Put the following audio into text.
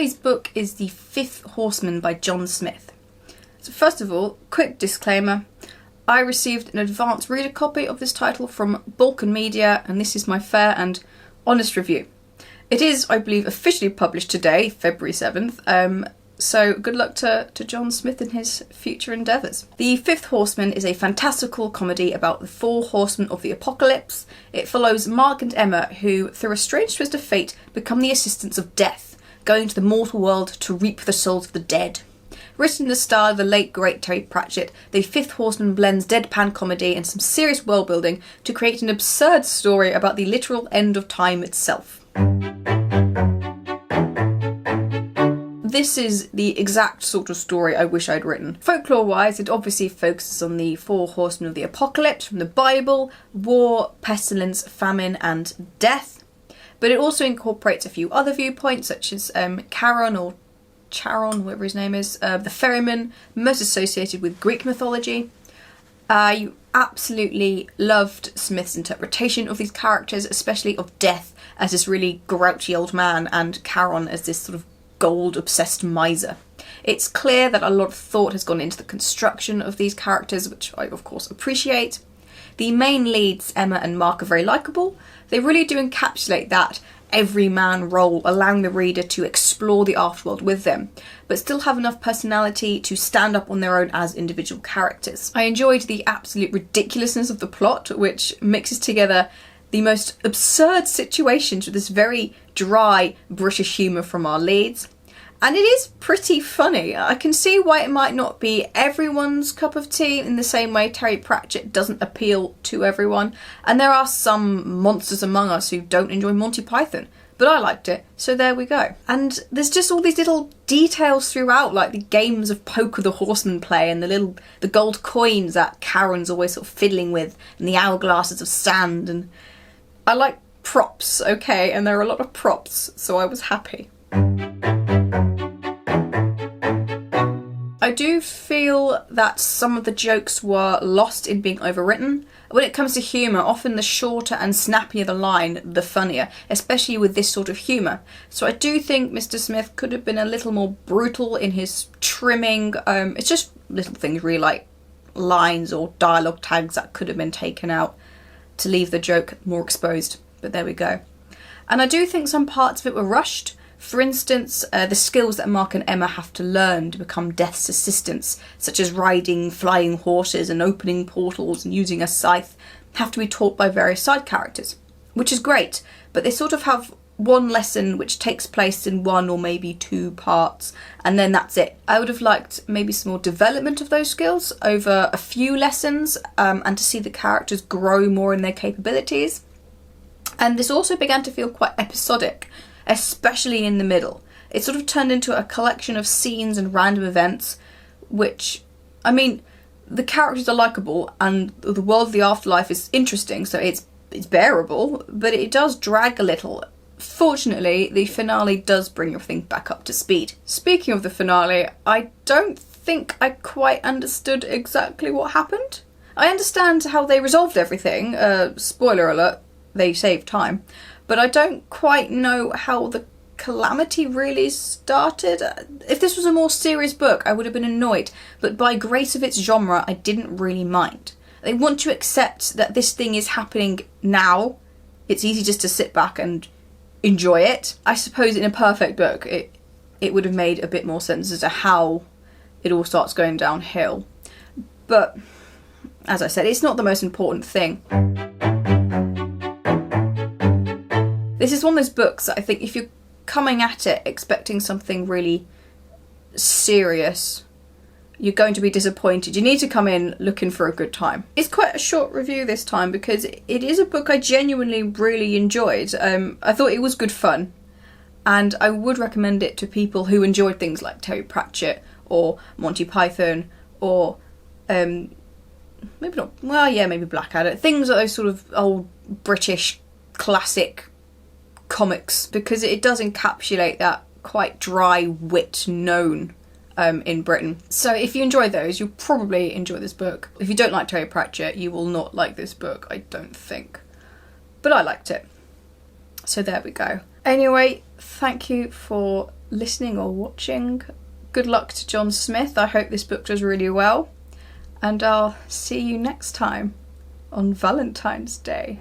Today's book is The Fifth Horseman by John Smith. So first of all, quick disclaimer. I received an advance reader copy of this title from Balkan Media, and this is my fair and honest review. It is, I believe, officially published today, February 7th, so good luck to John Smith in his future endeavours. The Fifth Horseman is a fantastical comedy about the four horsemen of the apocalypse. It follows Mark and Emma, who, through a strange twist of fate, become the assistants of death, going to the mortal world to reap the souls of the dead. Written in the style of the late great Terry Pratchett, The Fifth Horseman blends deadpan comedy and some serious world building to create an absurd story about the literal end of time itself. This is the exact sort of story I wish I'd written. Folklore-wise, it obviously focuses on the four horsemen of the apocalypse from the Bible: war, pestilence, famine, and death. But it also incorporates a few other viewpoints, such as Charon, or Charon, whatever his name is, the ferryman, most associated with Greek mythology. You absolutely loved Smith's interpretation of these characters, especially of Death as this really grouchy old man and Charon as this sort of gold-obsessed miser. It's clear that a lot of thought has gone into the construction of these characters, which I of course appreciate. The main leads, Emma and Mark, are very likeable. They really do encapsulate that everyman role, allowing the reader to explore the afterworld with them, but still have enough personality to stand up on their own as individual characters. I enjoyed the absolute ridiculousness of the plot, which mixes together the most absurd situations with this very dry British humour from our leads. And it is pretty funny. I can see why it might not be everyone's cup of tea, in the same way Terry Pratchett doesn't appeal to everyone. And there are some monsters among us who don't enjoy Monty Python, but I liked it, so there we go. And there's just all these little details throughout, like the games of poker the horsemen play, and the gold coins that Charon's always sort of fiddling with, and the hourglasses of sand. And I like props, okay, and there are a lot of props, so I was happy. I do feel that some of the jokes were lost in being overwritten. When it comes to humour, often the shorter and snappier the line, the funnier, especially with this sort of humour. So I do think Mr. Smith could have been a little more brutal in his trimming. It's just little things really, like lines or dialogue tags that could have been taken out to leave the joke more exposed, but there we go. And I do think some parts of it were rushed. For instance, the skills that Mark and Emma have to learn to become Death's assistants, such as riding flying horses and opening portals and using a scythe, have to be taught by various side characters, which is great, but they sort of have one lesson which takes place in one or maybe two parts, and then that's it. I would have liked maybe some more development of those skills over a few lessons, and to see the characters grow more in their capabilities. And this also began to feel quite episodic, especially in the middle. It sort of turned into a collection of scenes and random events, which, I mean, the characters are likeable and the world of the afterlife is interesting, so it's bearable, but it does drag a little. Fortunately, the finale does bring everything back up to speed. Speaking of the finale, I don't think I quite understood exactly what happened. I understand how they resolved everything, spoiler alert, they saved time, but I don't quite know how the calamity really started. If this was a more serious book, I would have been annoyed, but by grace of its genre, I didn't really mind. I want to accept that this thing is happening now. It's easy just to sit back and enjoy it. I suppose in a perfect book, it would have made a bit more sense as to how it all starts going downhill. But, as I said, it's not the most important thing. This is one of those books that I think if you're coming at it expecting something really serious, you're going to be disappointed. You need to come in looking for a good time. It's quite a short review this time because it is a book I genuinely really enjoyed. I thought it was good fun, and I would recommend it to people who enjoyed things like Terry Pratchett or Monty Python or maybe not, well yeah, maybe Blackadder. Things like those sort of old British classic comics, because it does encapsulate that quite dry wit known in Britain. So if you enjoy those, you'll probably enjoy this book. If you don't like Terry Pratchett, you will not like this book, I don't think. But I liked it. So there we go. Anyway, thank you for listening or watching. Good luck to John Smith. I hope this book does really well. And I'll see you next time on Valentine's Day.